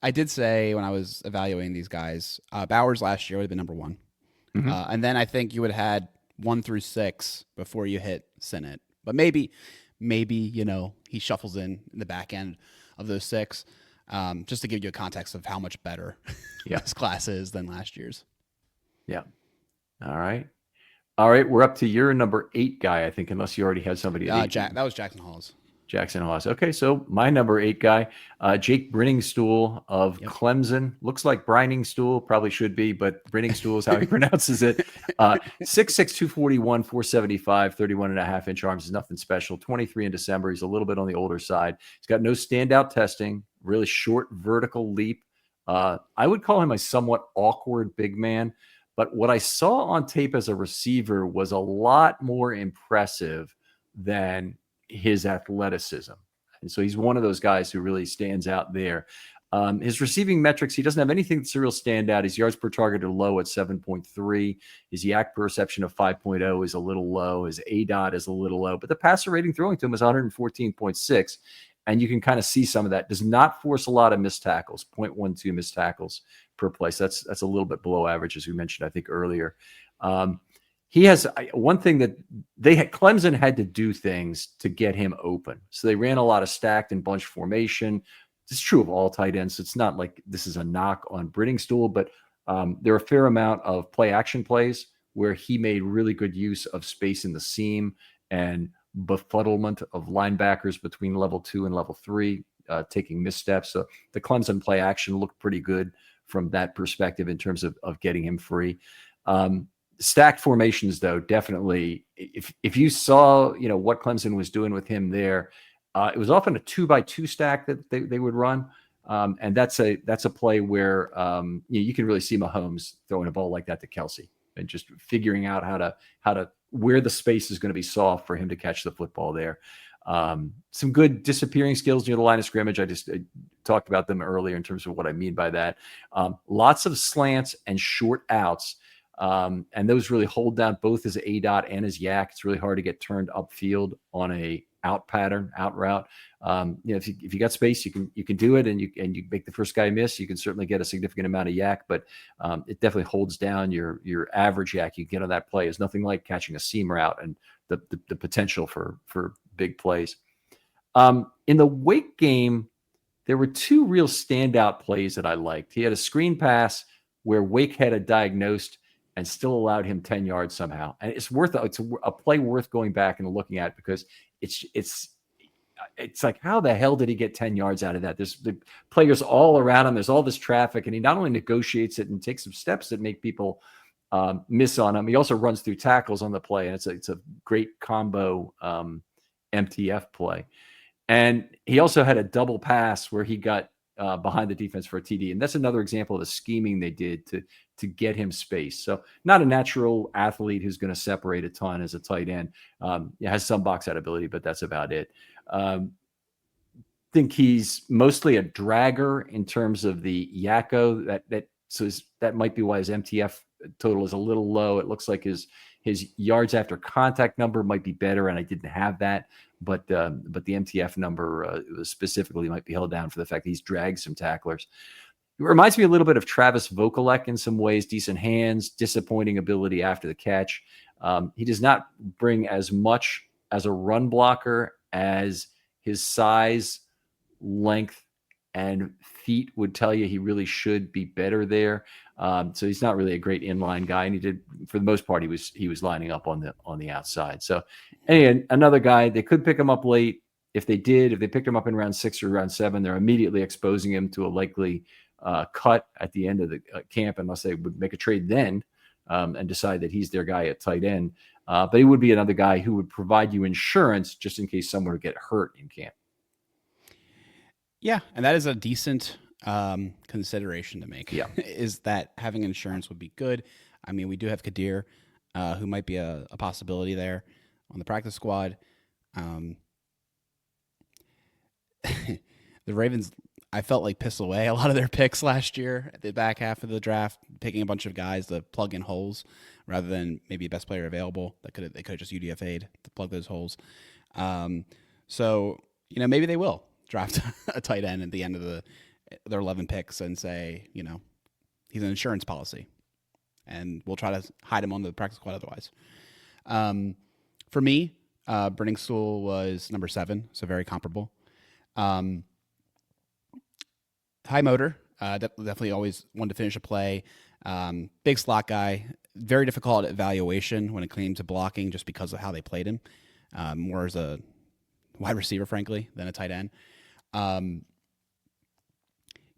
I did say when I was evaluating these guys, Bowers last year would have been number 1, and then I think you would have had 1 through 6 before you hit Sinnott. But maybe he shuffles in the back end of those 6, just to give you a context of how much better this class is than last year's. Yeah. All right. We're up to your number 8 guy, I think, unless you already had somebody. That was Jackson Hawes. Jackson Hawes. Okay, so my number 8 guy, Jake Brenningstool of Clemson. Looks like Briningstool, probably should be, but Brenningstool is how he pronounces it. 6'6", 241, 475, 31.5-inch arms is nothing special. 23 in December. He's a little bit on the older side. He's got no standout testing, really short vertical leap. I would call him a somewhat awkward big man, but what I saw on tape as a receiver was a lot more impressive than his athleticism. And so he's one of those guys who really stands out there. His receiving metrics, he doesn't have anything that's a real standout. His yards per target are low at 7.3. His yak per reception of 5.0 is a little low. His ADOT is a little low, but the passer rating throwing to him is 114.6. And you can kind of see some of that. Does not force a lot of missed tackles, 0.12 missed tackles per play. So that's a little bit below average, as we mentioned, I think, earlier. He has one thing that Clemson had to do things to get him open. So they ran a lot of stacked and bunch formation. It's true of all tight ends. It's not like this is a knock on Brenningstool, but there are a fair amount of play action plays where he made really good use of space in the seam and befuddlement of linebackers between level 2 and level 3, taking missteps. So the Clemson play action looked pretty good from that perspective in terms of getting him free. Stacked formations, though, definitely. If you saw, what Clemson was doing with him there, it was often a 2x2 stack that they would run, and that's a play where you can really see Mahomes throwing a ball like that to Kelsey and just figuring out how to where the space is going to be soft for him to catch the football there. Some good disappearing skills near the line of scrimmage. I talked about them earlier in terms of what I mean by that. Lots of slants and short outs. And those really hold down both his ADOT and his yak. It's really hard to get turned upfield on a out route. If you got space, you can do it, and you make the first guy miss. You can certainly get a significant amount of yak, but it definitely holds down your average yak you get on that play. Is nothing like catching a seam route and the potential for big plays. In the Wake game, there were 2 real standout plays that I liked. He had a screen pass where Wake had it diagnosed and still allowed him 10 yards somehow. And it's a play worth going back and looking at, because it's like, how the hell did he get 10 yards out of that? There's the players all around him. There's all this traffic, and he not only negotiates it and takes some steps that make people miss on him, he also runs through tackles on the play. And it's a great combo MTF play. And he also had a double pass where he got behind the defense for a TD. And that's another example of the scheming they did to get him space. So not a natural athlete who's going to separate a ton as a tight end. Has some box out ability, but that's about it. Think he's mostly a dragger in terms of the Yakko. That might be why his MTF total is a little low. It looks like his yards after contact number might be better, and I didn't have that. But the MTF number specifically might be held down for the fact that he's dragged some tacklers. It reminds me a little bit of Travis Vokalek in some ways. Decent hands, disappointing ability after the catch. He does not bring as much as a run blocker as his size, length, and feet would tell you. He really should be better there. So he's not really a great inline guy, and he did, for the most part, he was lining up on the outside. So, and another guy, they could pick him up late. If they picked him up in round 6 or round 7, they're immediately exposing him to a likely cut at the end of the camp, unless they would make a trade then and decide that he's their guy at tight end. But he would be another guy who would provide you insurance just in case someone would get hurt in camp. Yeah, and that is a decent consideration to make. Yeah. Is that having insurance would be good. I mean, we do have Kadir, who might be a possibility there on the practice squad. The Ravens, I felt like, pissed away a lot of their picks last year at the back half of the draft, picking a bunch of guys to plug in holes rather than maybe best player available. They could have just UDFA'd to plug those holes. So, maybe they will draft a tight end at the end of their 11 picks and say, he's an insurance policy, and we'll try to hide him on the practice squad otherwise. For me, Brenningstool was number 7, so very comparable. High motor, definitely always wanted to finish a play. Big slot guy, very difficult evaluation when it came to blocking just because of how they played him. More as a wide receiver, frankly, than a tight end.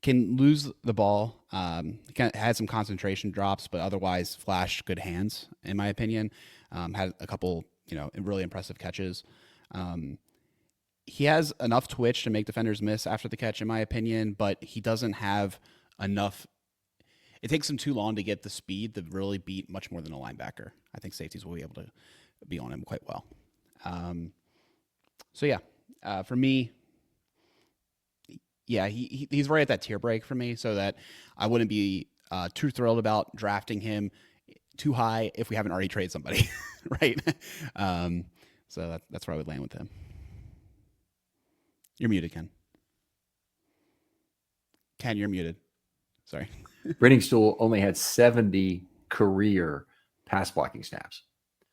Can lose the ball. Had some concentration drops, but otherwise flashed good hands, in my opinion. Had a couple, really impressive catches. He has enough twitch to make defenders miss after the catch, in my opinion, but he doesn't have enough. It takes him too long to get the speed to really beat much more than a linebacker. I think safeties will be able to be on him quite well. For me, yeah, he's right at that tier break for me, so that I wouldn't be too thrilled about drafting him too high if we haven't already traded somebody, right? So that's where I would land with him. You're muted, Ken. Ken, you're muted. Sorry. Brenningstool only had 70 career pass blocking snaps.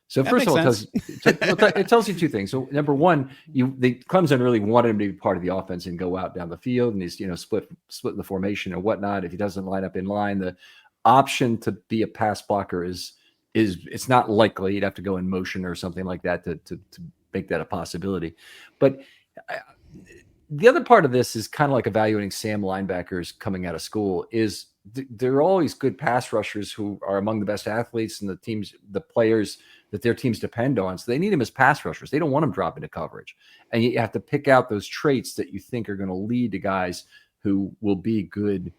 So That first of all, makes it tells you two things. So number one, Clemson really wanted him to be part of the offense and go out down the field, and he's split in the formation and whatnot. If he doesn't line up in line, the option to be a pass blocker is it's not likely. You'd have to go in motion or something like that to make that a possibility. But the other part of this is kind of like evaluating Sam linebackers coming out of school. Is they're always good pass rushers who are among the best athletes and the players that their teams depend on. So they need them as pass rushers. They don't want them dropping into coverage. And you have to pick out those traits that you think are going to lead to guys who will be good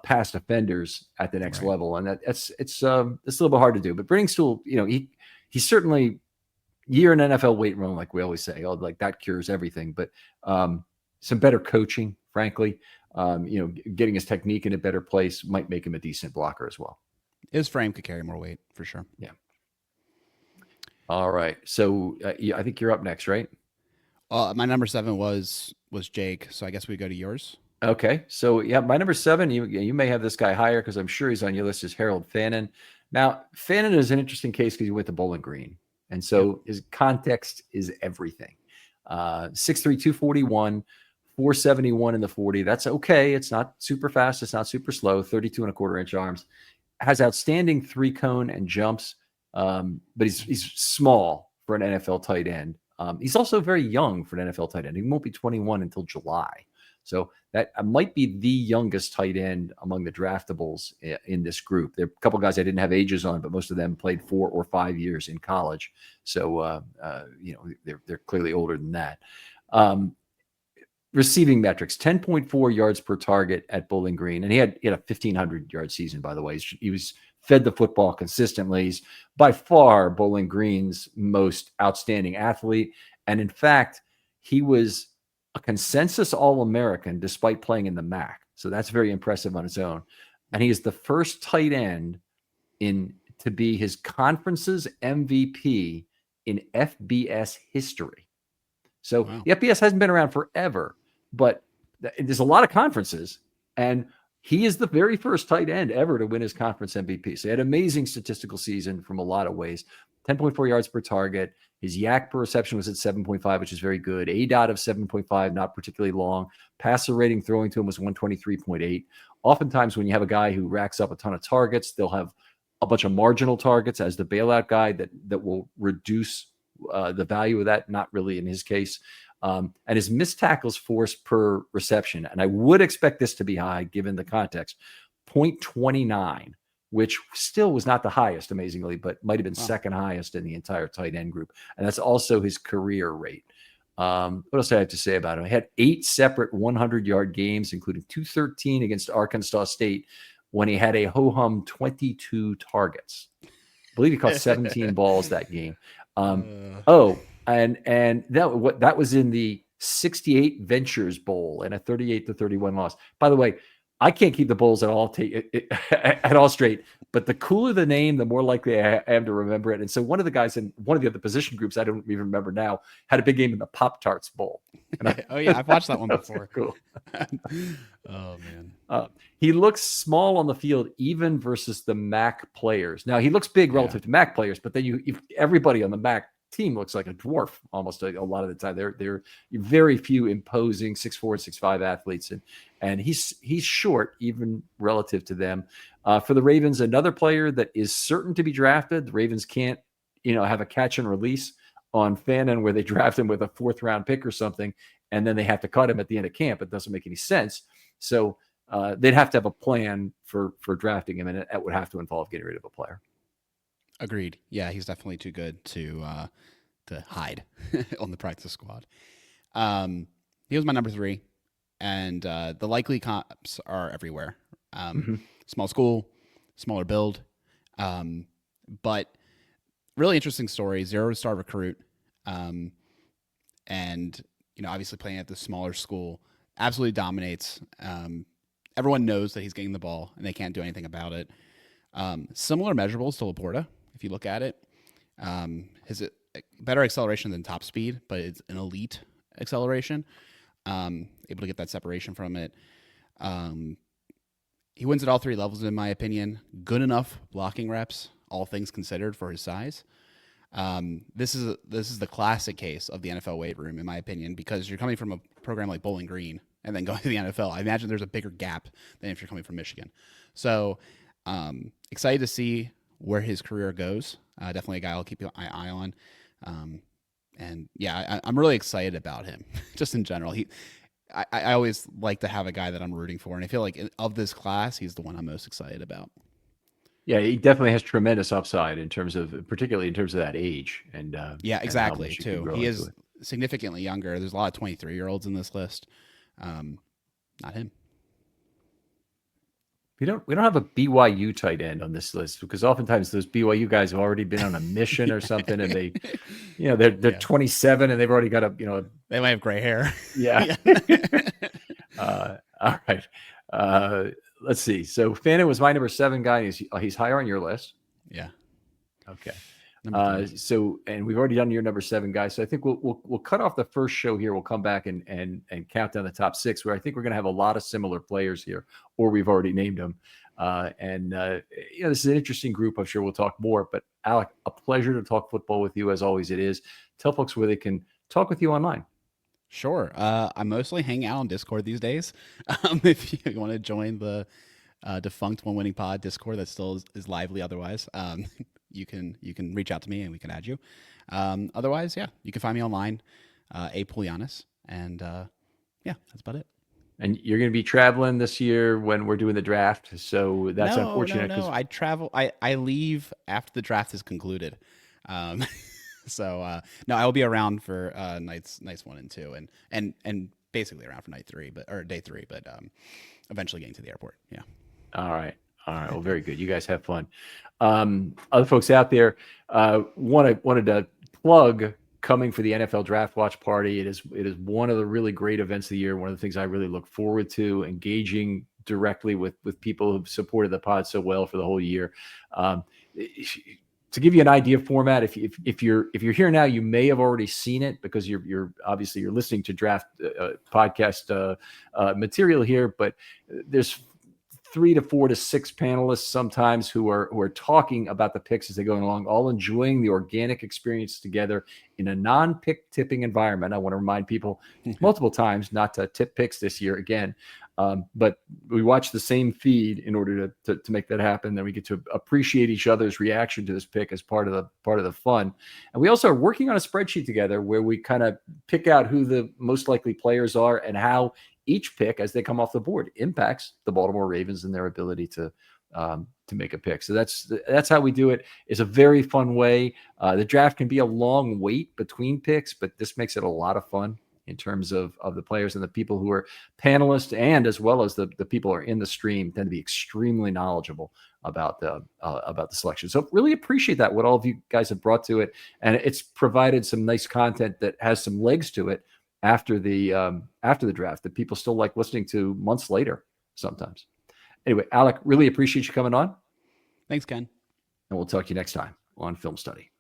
pass defenders at the next level. And it's a little bit hard to do. But Brenningstool, he's certainly year in NFL weight room, like we always say, like that cures everything. But some better coaching, frankly, getting his technique in a better place might make him a decent blocker as well. His frame could carry more weight for sure. Yeah. All right. So I think you're up next, right? My number 7 was Jake. So I guess we go to yours. Okay. So yeah, my number 7, you may have this guy higher because I'm sure he's on your list, is Harold Fannin. Now, Fannin is an interesting case because he went to Bowling Green. And so his context is everything. 6'3", 241, 471 in the 40. That's okay. It's not super fast. It's not super slow. 32.25-inch arms. Has outstanding 3-cone and jumps. But he's small for an NFL tight end. He's also very young for an NFL tight end. He won't be 21 until July. So that might be the youngest tight end among the draftables in this group. There are a couple guys I didn't have ages on, but most of them played 4 or 5 years in college. So, they're clearly older than that. Receiving metrics, 10.4 yards per target at Bowling Green. And he had a 1,500-yard season, by the way. He was fed the football consistently. He's by far Bowling Green's most outstanding athlete. And in fact, he was a consensus All-American despite playing in the MAC. So that's very impressive on its own. And he is the first tight end to be his conference's MVP in FBS history. So the FBS hasn't been around forever, but there's a lot of conferences, and he is the very first tight end ever to win his conference MVP. So he had an amazing statistical season from a lot of ways. 10.4 yards per target. His yak per reception was at 7.5, which is very good. ADOT of 7.5, not particularly long. Passer rating throwing to him was 123.8. Oftentimes when you have a guy who racks up a ton of targets, they'll have a bunch of marginal targets as the bailout guy that will reduce the value of that. Not really in his case. And his missed tackles forced per reception, and I would expect this to be high given the context, 0.29, which still was not the highest, amazingly, but might have been second highest in the entire tight end group. And that's also his career rate. What else do I have to say about him? He had 8 separate 100-yard games, including 213 against Arkansas State, when he had a ho-hum 22 targets. I believe he caught 17 balls that game. And that was in the 68 Ventures Bowl and a 38-31 loss. By the way, I can't keep the bowls at all straight, but the cooler the name, the more likely I am to remember it. And so one of the guys in one of the other position groups, I don't even remember now, had a big game in the Pop-Tarts Bowl. And I've watched that one before. Cool. Oh, man. He looks small on the field, even versus the MAC players. Now, he looks big relative to MAC players, but then everybody on the MAC team looks like a dwarf almost a lot of the time. They're very few imposing 6'4", 6'5" athletes, and he's short even relative to them. For the Ravens, another player that is certain to be drafted. The Ravens can't have a catch and release on Fannin where they draft him with a 4th round pick or something, and then they have to cut him at the end of camp. It doesn't make any sense. So they'd have to have a plan for drafting him, and it would have to involve getting rid of a player. Agreed. Yeah, he's definitely too good to hide on the practice squad. He was my number 3, and the likely comps are everywhere. Small school, smaller build, but really interesting story. 0-star recruit, and obviously playing at the smaller school, absolutely dominates. Everyone knows that he's getting the ball, and they can't do anything about it. Similar measurables to Laporta. If you look at it, his better acceleration than top speed, but it's an elite acceleration. Able to get that separation from it. He wins at all 3 levels, in my opinion. Good enough blocking reps, all things considered, for his size. This is the classic case of the NFL weight room, in my opinion, because you're coming from a program like Bowling Green and then going to the NFL. I imagine there's a bigger gap than if you're coming from Michigan. So excited to see where his career goes. Definitely a guy I'll keep my eye on. And yeah, I'm really excited about him just in general. I always like to have a guy that I'm rooting for. And I feel like of this class, he's the one I'm most excited about. Yeah, he definitely has tremendous upside particularly in terms of that age. And yeah, exactly. Too. He is significantly younger. There's a lot of 23-year-olds in this list. Not him. We don't have a BYU tight end on this list because oftentimes those BYU guys have already been on a mission or something, and they, they're 27 and they've already got they might have gray hair. Yeah. All right. Let's see. So Fannin was my number 7 guy. He's higher on your list. Yeah. Okay. And we've already done your number 7 guy. So I think we'll cut off the first show here. We'll come back and count down the top 6, where I think we're going to have a lot of similar players here, or we've already named them. This is an interesting group. I'm sure we'll talk more, but Alec, a pleasure to talk football with you as always. It is. Tell folks where they can talk with you online. Sure. I mostly hang out on Discord these days. If you want to join the defunct One Winning Pod Discord that still is lively otherwise, you can reach out to me and we can add you. Otherwise, yeah, you can find me online, Alec Pulianas, and yeah, that's about it. And you're going to be traveling this year when we're doing the draft, so that's unfortunate. No, I travel. I leave after the draft is concluded. So no, I will be around for nights 1 and 2, and basically around for day 3, but eventually getting to the airport. Yeah. All right. Well, very good. You guys have fun. Other folks out there wanted to plug coming for the NFL Draft Watch Party. It is one of the really great events of the year. One of the things I really look forward to, engaging directly with people who've supported the pod so well for the whole year. To give you an idea of format, if you're here now, you may have already seen it because you're obviously you're listening to draft podcast material here, but there's 3 to 4 to 6 panelists sometimes who are talking about the picks as they go along, all enjoying the organic experience together in a non-pick tipping environment. I want to remind people multiple times not to tip picks this year again. But we watch the same feed in order to make that happen. Then we get to appreciate each other's reaction to this pick as part of the fun. And we also are working on a spreadsheet together where we kind of pick out who the most likely players are and how each pick as they come off the board impacts the Baltimore Ravens and their ability to make a pick. So that's how we do it. It's a very fun way. The draft can be a long wait between picks, but this makes it a lot of fun in terms of the players, and the people who are panelists and as well as the people who are in the stream tend to be extremely knowledgeable about the selection. So really appreciate that, what all of you guys have brought to it. And it's provided some nice content that has some legs to it after the draft that people still like listening to months later sometimes. Anyway, Alec, really appreciate you coming on. Thanks, Ken. And we'll talk to you next time on Film Study.